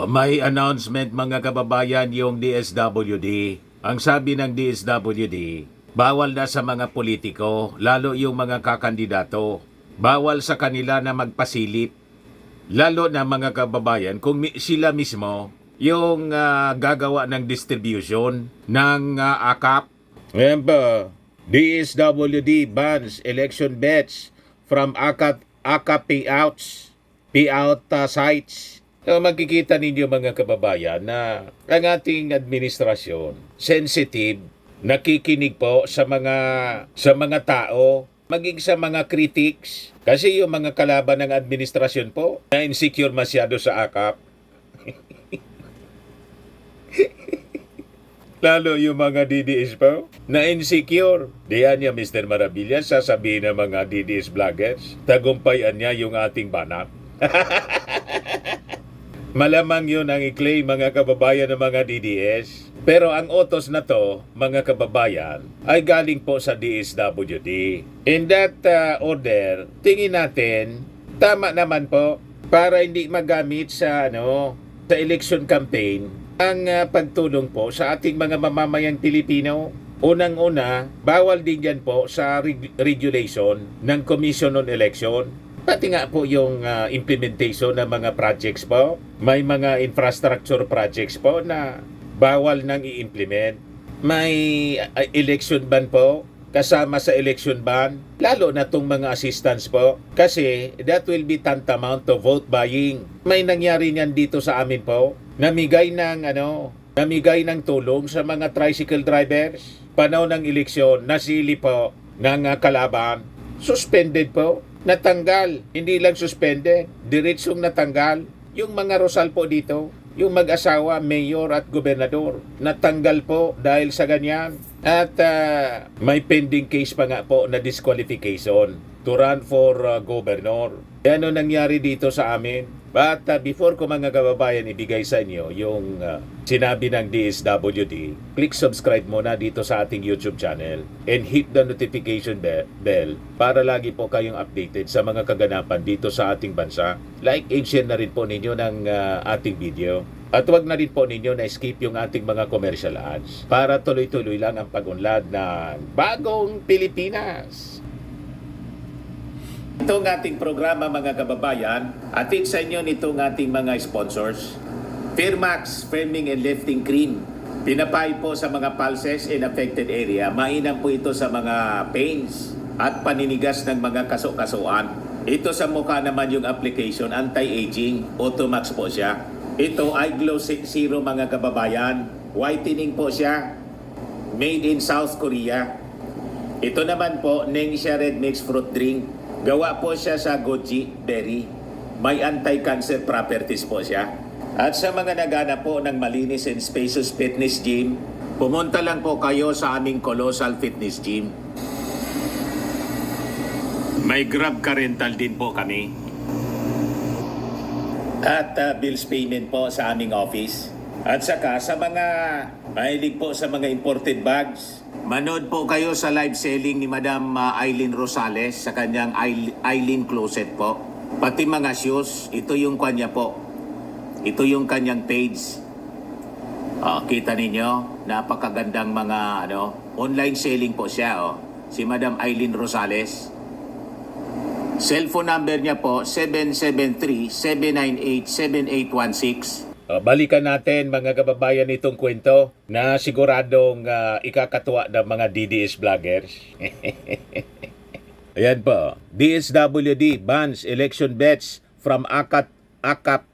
May announcement mga kababayan yung DSWD. Ang sabi ng DSWD, bawal na sa mga politiko, lalo yung mga kakandidato. Bawal sa kanila na magpasilip. Lalo na mga kababayan, kung sila mismo yung gagawa ng distribution ng AKAP. Ayan ba? DSWD bans election bets from AKAP payout sites. So, makikita ninyo mga kababayan na ang ating administrasyon sensitive, nakikinig po sa mga tao, maging sa mga critics. Kasi yung mga kalaban ng administrasyon po na insecure masyado sa AKAP. Lalo yung mga DDS po na insecure. Diyan niya Mr. Maravillas, sasabihin ng mga DDS vloggers, tagumpayan niya yung ating banat. Malamang yun ang i-claim mga kababayan ng mga DDS. Pero ang utos na to, mga kababayan, ay galing po sa DSWD. In that order, tingin natin, tama naman po, para hindi magamit sa election campaign, ang pagtulong po sa ating mga mamamayang Pilipino. Unang-una, bawal din yan po sa regulation ng Commission on Election. Pati nga po yung implementation ng mga projects po. May mga infrastructure projects po na bawal nang i-implement. May election ban po, kasama sa election ban, lalo na tong mga assistance po. Kasi that will be tantamount to vote buying. May nangyari niyan dito sa amin po. Namigay ng tulong sa mga tricycle drivers. Panahon ng eleksyon, nasili po ng kalaban. Suspended po. Natanggal, hindi lang suspended, diretsong natanggal. Yung mga Rosal po dito, yung mag-asawa, mayor at gobernador, natanggal po dahil sa ganyan. At may pending case pa nga po na disqualification to run for governor. Yan ang nangyari dito sa amin. But before ko mga kababayan ibigay sa inyo yung sinabi ng DSWD, click subscribe muna dito sa ating YouTube channel and hit the notification bell para lagi po kayong updated sa mga kaganapan dito sa ating bansa. Like and share na rin po ninyo ng ating video. At huwag na rin po ninyo na skip yung ating mga commercial ads para tuloy-tuloy lang ang pag-unlad ng bagong Pilipinas. Itong ating programa mga kababayan, atin sa inyo nitong ating mga sponsors. Firmax Firming and Lifting Cream. Pinapay po sa mga pulses in affected area. Mainam po ito sa mga pains at paninigas ng mga kaso-kasuan. Ito sa mukha naman yung application, anti-aging, Automax po siya. Ito ay Glow Zero mga kababayan. Whitening po siya. Made in South Korea. Ito naman po, Nengxia Red Mix Fruit Drink. Gawa po siya sa goji berry. May anti-cancer properties po siya. At sa mga naghanap po ng malinis and spacious fitness gym, pumunta lang po kayo sa aming Colossal Fitness Gym. May Grab car rental din po kami. At bills payment po sa aming office. At saka sa mga mahilig po sa mga imported bags, manood po kayo sa live selling ni Madam Eileen Rosales sa kanyang Eileen Closet po. Pati mga shoes, ito yung kanya po. Ito yung kanyang page. Kita ninyo, napakagandang mga online selling po siya. Si Madam Eileen Rosales. Cellphone number niya po, 773-798-7816. Balikan natin mga kababayan itong kwento na siguradong ikakatuwa ng mga DDS vloggers. Ayan po, DSWD bans election bets from AKAP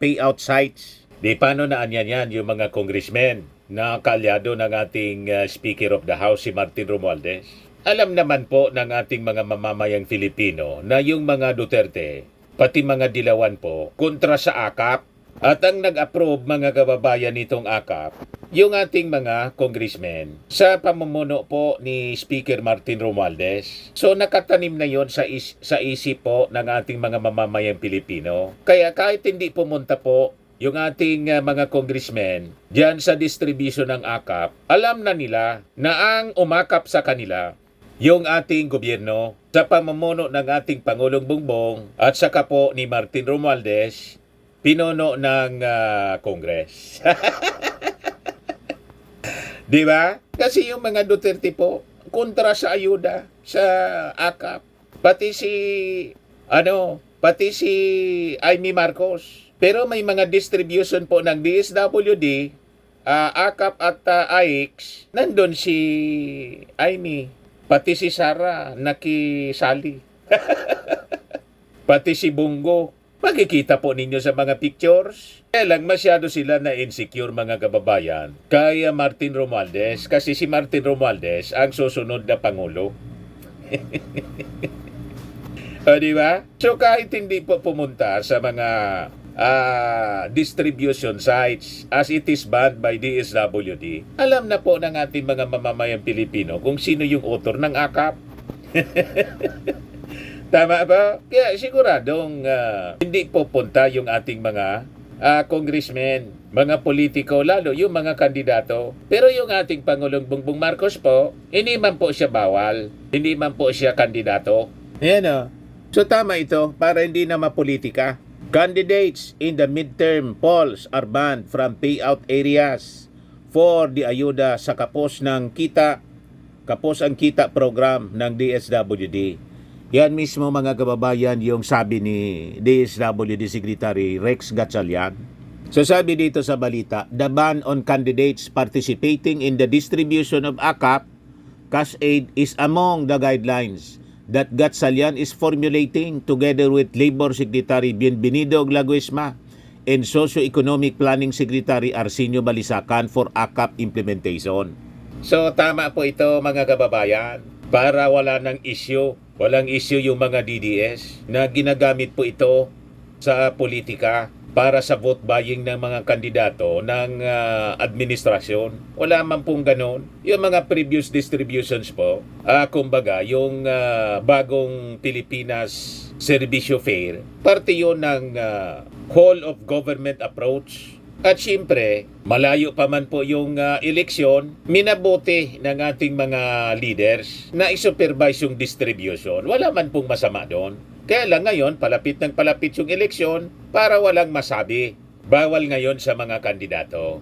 payout sites. Di paano na yan yung mga congressmen na kalyado ng ating Speaker of the House, si Martin Romualdez. Alam naman po ng ating mga mamamayang Filipino na yung mga Duterte, pati mga Dilawan po, kontra sa AKAP. At ang nag-approve mga kababayan nitong AKAP, yung ating mga congressmen sa pamumuno po ni Speaker Martin Romualdez. So nakatanim na yon sa isip po ng ating mga mamamayang Pilipino. Kaya kahit hindi pumunta po yung ating mga congressmen diyan sa distribution ng AKAP, alam na nila na ang umakap sa kanila yung ating gobyerno sa pamumuno ng ating Pangulong Bongbong at saka po ni Martin Romualdez pinuno ng Congress. Di ba? Kasi yung mga Duterte po, kontra sa ayuda sa AKAP. Pati si Amy Marcos. Pero may mga distribution po ng DSWD, AKAP at AIX, nandun si Amy. Pati si Sara, nakisali. Pati si Bungo. Makikita po ninyo sa mga pictures. Kaya lang masyado sila na insecure mga kababayan. Kaya Martin Romualdez, kasi si Martin Romualdez ang susunod na Pangulo. O, di ba? So kahit hindi po pumunta sa mga distribution sites as it is banned by DSWD, alam na po ng ating mga mamamayang Pilipino kung sino yung author ng AKAP. Tama ba? Kaya siguradong hindi pupunta yung ating mga congressmen, mga politiko, lalo yung mga kandidato. Pero yung ating Pangulong Bongbong Marcos po, hindi man po siya bawal, hindi man po siya kandidato. Ayan o. So tama ito para hindi na mapolitika. Candidates in the midterm polls are banned from payout areas for the ayuda sa kapos ang kita program ng DSWD. Yan mismo mga kababayan yung sabi ni DSWD Secretary Rex Gatchalian. So sabi dito sa balita, the ban on candidates participating in the distribution of AKAP cash aid is among the guidelines that Gatchalian is formulating together with Labor Secretary Bienvenido Laguesma and Socio-Economic Planning Secretary Arsenio Balisacan for AKAP implementation. So tama po ito mga kababayan, para wala ng issue. Walang issue yung mga DDS na ginagamit po ito sa politika para sa vote buying ng mga kandidato ng administrasyon. Wala man pong ganon. Yung mga previous distributions po, kumbaga, yung bagong Pilipinas Servisyo Fair, parte yun ng whole of government approach. At siyempre, malayo pa man po yung eleksyon, minabuti ng ating mga leaders na isupervise yung distribution. Wala man pong masama doon. Kaya lang ngayon, palapit ng palapit yung eleksyon para walang masabi. Bawal ngayon sa mga kandidato.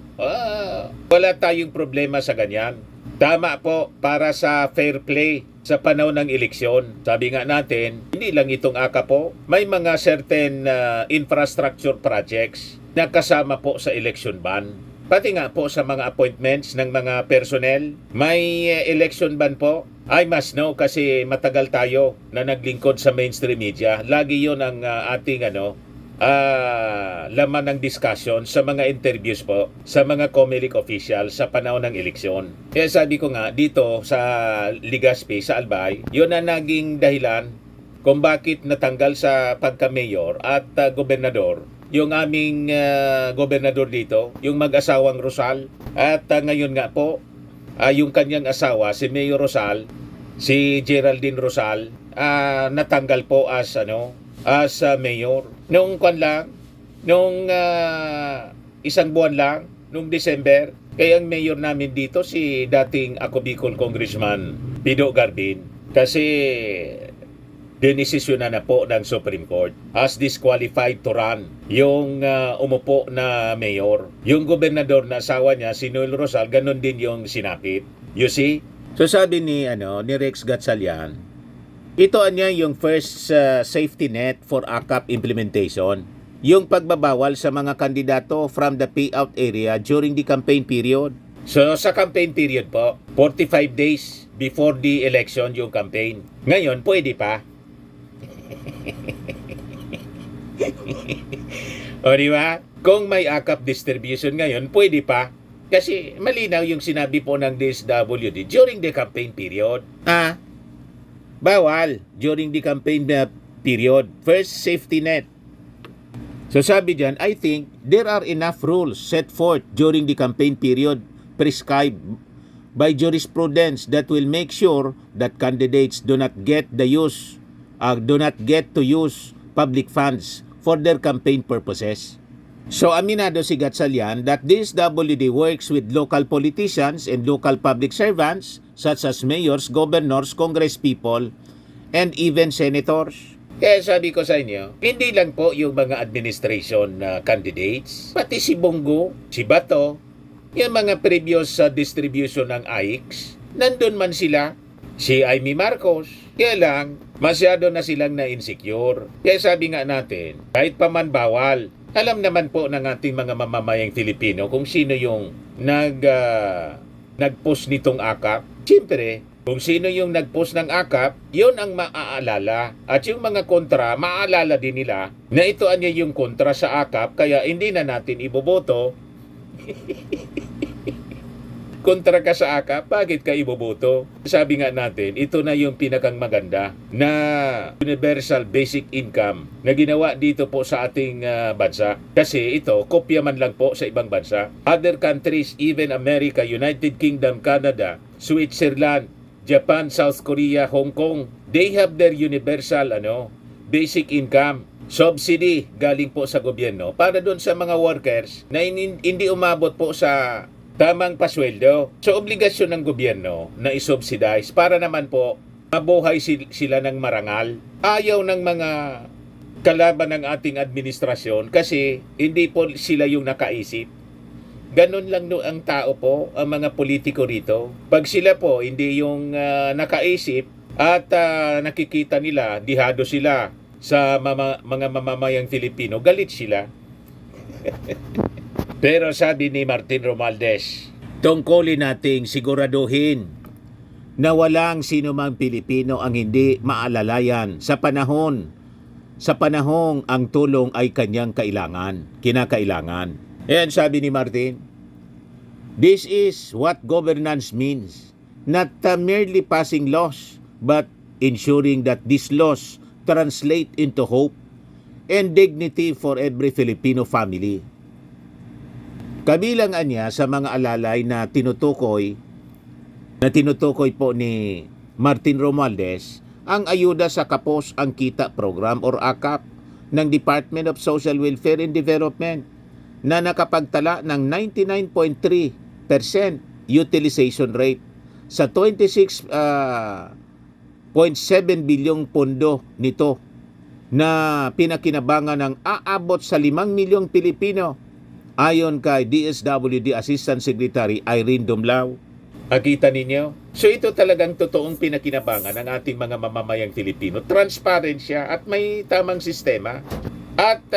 Wala tayong problema sa ganyan. Tama po para sa fair play sa panahon ng eleksyon. Sabi nga natin, hindi lang itong AKAP po, may mga certain infrastructure projects na kasama po sa election ban. Pati nga po sa mga appointments ng mga personnel, may election ban po. I must know kasi matagal tayo na naglingkod sa mainstream media. Lagi yon ang ating laman ng discussion sa mga interviews po sa mga COMELEC official sa panahon ng eleksyon. Kaya sabi ko nga dito sa Legazpi, sa Albay, yun ang naging dahilan kung bakit natanggal sa pagka-mayor at gobernador yung aming gobernador dito, yung mag-asawang Rosal. At ngayon nga po, yung kanyang asawa, si Mayor Rosal, si Geraldine Rosal, natanggal po as mayor. Nung isang buwan lang, nung December, kaya ang mayor namin dito si dating Ako Bicol Congressman Pido Garbin. Kasi dinesisyon na po ng Supreme Court as disqualified to run yung umupo na mayor. Yung gobernador na asawa niya, si Noel Rosal, ganun din yung sinapit. You see? So sabi ni Rex Gatchalian, ito niya yung first safety net for AKAP implementation. Yung pagbabawal sa mga kandidato from the payout area during the campaign period. So sa campaign period po, 45 days before the election yung campaign. Ngayon, pwede pa. O di ba? Kung may AKAP distribution ngayon, pwede pa. Kasi malinaw yung sinabi po ng DSWD during the campaign period. Bawal during the campaign period. First safety net. So sabi dyan, I think there are enough rules set forth during the campaign period prescribed by jurisprudence that will make sure that candidates do not get to use public funds for their campaign purposes. So aminado si Gatchalian that DSWD works with local politicians and local public servants such as mayors, governors, congresspeople, and even senators. Kaya sabi ko sa inyo, hindi lang po yung mga administration candidates, pati si Bongo, si Bato, yung mga previous distribution ng AIX, nandun man sila, si Amy Marcos. Kaya lang, masyado na silang na-insecure. Kaya sabi nga natin, kahit pa man bawal, alam naman po ng ating mga mamamayang Filipino kung sino yung nag-post nitong akap. Siyempre, kung sino yung nag-post ng akap, yun ang maaalala. At yung mga kontra, maaalala din nila na ito anya yung kontra sa akap, kaya hindi na natin iboboto. Kontra ka sa akap, bakit ka iboboto? Sabi nga natin, ito na yung pinakang maganda na universal basic income na ginawa dito po sa ating bansa. Kasi ito, kopya man lang po sa ibang bansa. Other countries, even America, United Kingdom, Canada, Switzerland, Japan, South Korea, Hong Kong, they have their universal basic income. Subsidy galing po sa gobyerno para doon sa mga workers na hindi umabot po sa tamang pasweldo. So, obligasyon ng gobyerno na isubsidize para naman po mabuhay sila ng marangal. Ayaw ng mga kalaban ng ating administrasyon kasi hindi po sila yung nakaisip. Ganon lang no ang tao po, ang mga politiko rito. Pag sila po hindi yung nakaisip at nakikita nila, dihado sila sa mga mamamayang Filipino, galit sila. Pero sabi ni Martin Romualdez, tungkulin nating siguraduhin na walang sino mang Pilipino ang hindi maalalayan sa panahong ang tulong ay kanyang kinakailangan. Ayan sabi ni Martin, this is what governance means, not merely passing laws, but ensuring that these laws translate into hope and dignity for every Filipino family. Kabilang anya sa mga alalay na tinutukoy po ni Martin Romualdez ang ayuda sa Kapos ang Kita Program or AKAP ng Department of Social Welfare and Development na nakapagtala ng 99.3% utilization rate sa 26.7 bilyong pondo nito na pinakinabangan ng aabot sa 5 milyong Pilipino. Ayon kay DSWD Assistant Secretary Irene Dumlao. Akita ninyo? So ito talagang totoong pinakinabangan ng ating mga mamamayang Filipino. Transparent siya at may tamang sistema. At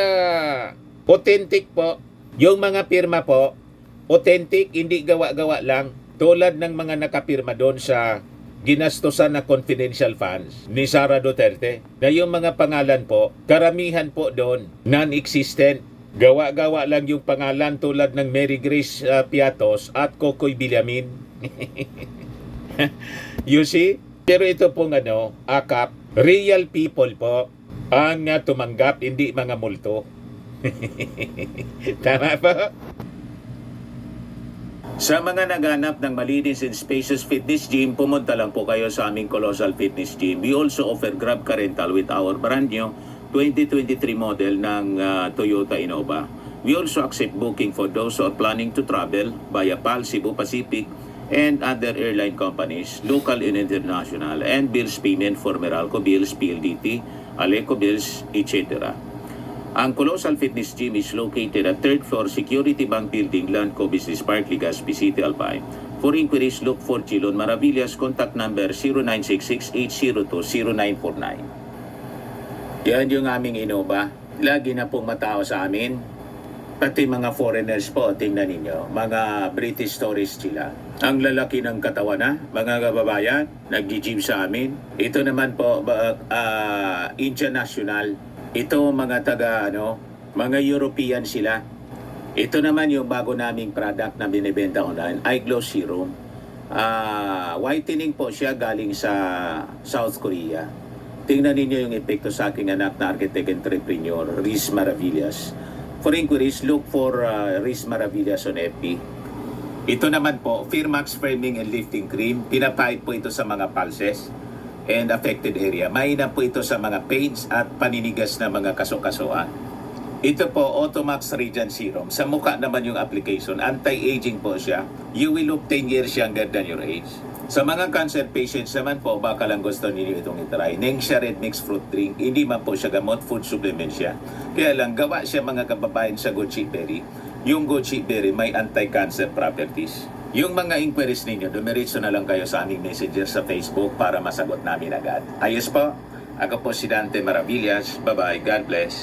authentic po. Yung mga pirma po, authentic, hindi gawa-gawa lang. Tulad ng mga nakapirma doon sa ginastosan na confidential funds ni Sara Duterte. Na yung mga pangalan po, karamihan po doon, non-existent. Gawa-gawa lang yung pangalan tulad ng Mary Grace Piatos at Kokoy Villamin. You see? Pero ito pong AKAP, real people po ang tumanggap, hindi mga multo. Tama po? Sa mga naghanap ng malinis and spacious fitness gym, pumunta lang po kayo sa aming Colossal Fitness Gym. We also offer Grab Car Rental with our brand new 2023 model ng Toyota Innova. We also accept booking for those who are planning to travel via PAL, Cebu Pacific, and other airline companies, local and international, and bills payment for Meralco Bills, PLDT, Aleco Bills, etc. Ang Colossal Fitness Gym is located at 3rd floor Security Bank Building, Landco Business Park, Legazpi City, Albay. For inquiries, look for Chilon Maravillas. Contact number 0966-802-0949. Yan yung aming Innova. Lagi na pong matao sa amin. Pati mga foreigners po, tingnan ninyo. Mga British tourists sila. Ang lalaki ng katawan na, mga kababayan, nag-gym sa amin. Ito naman po, Indian National. Ito mga mga European sila. Ito naman yung bago naming product na binibenta online, Eye Glow Serum. Whitening po siya galing sa South Korea. Tingnan ninyo yung epekto sa aking anak na architect entrepreneur, Riz Maravillas. For inquiries, look for Riz Maravillas on FB. Ito naman po, Firmax Framing and Lifting Cream. Pinapahid po ito sa mga pulses and affected area. Mainam po ito sa mga pains at paninigas na mga kaso-kasuan. Ito po, Automax Radiant Serum. Sa mukha naman yung application. Anti-aging po siya. You will look 10 years younger than your age. Sa mga cancer patients naman po, baka lang gusto ninyo itong itry. Nengxia Red Mixed Fruit Drink. Hindi man po siya gamot, food supplement siya. Kaya lang, gawa siya mga kababayan sa goji berry. Yung goji berry may anti-cancer properties. Yung mga inquiries ninyo, dumiretso na lang kayo sa aming messenger sa Facebook para masagot namin agad. Ayos po? Ako po si Dante Maravillas. Bye-bye. God bless.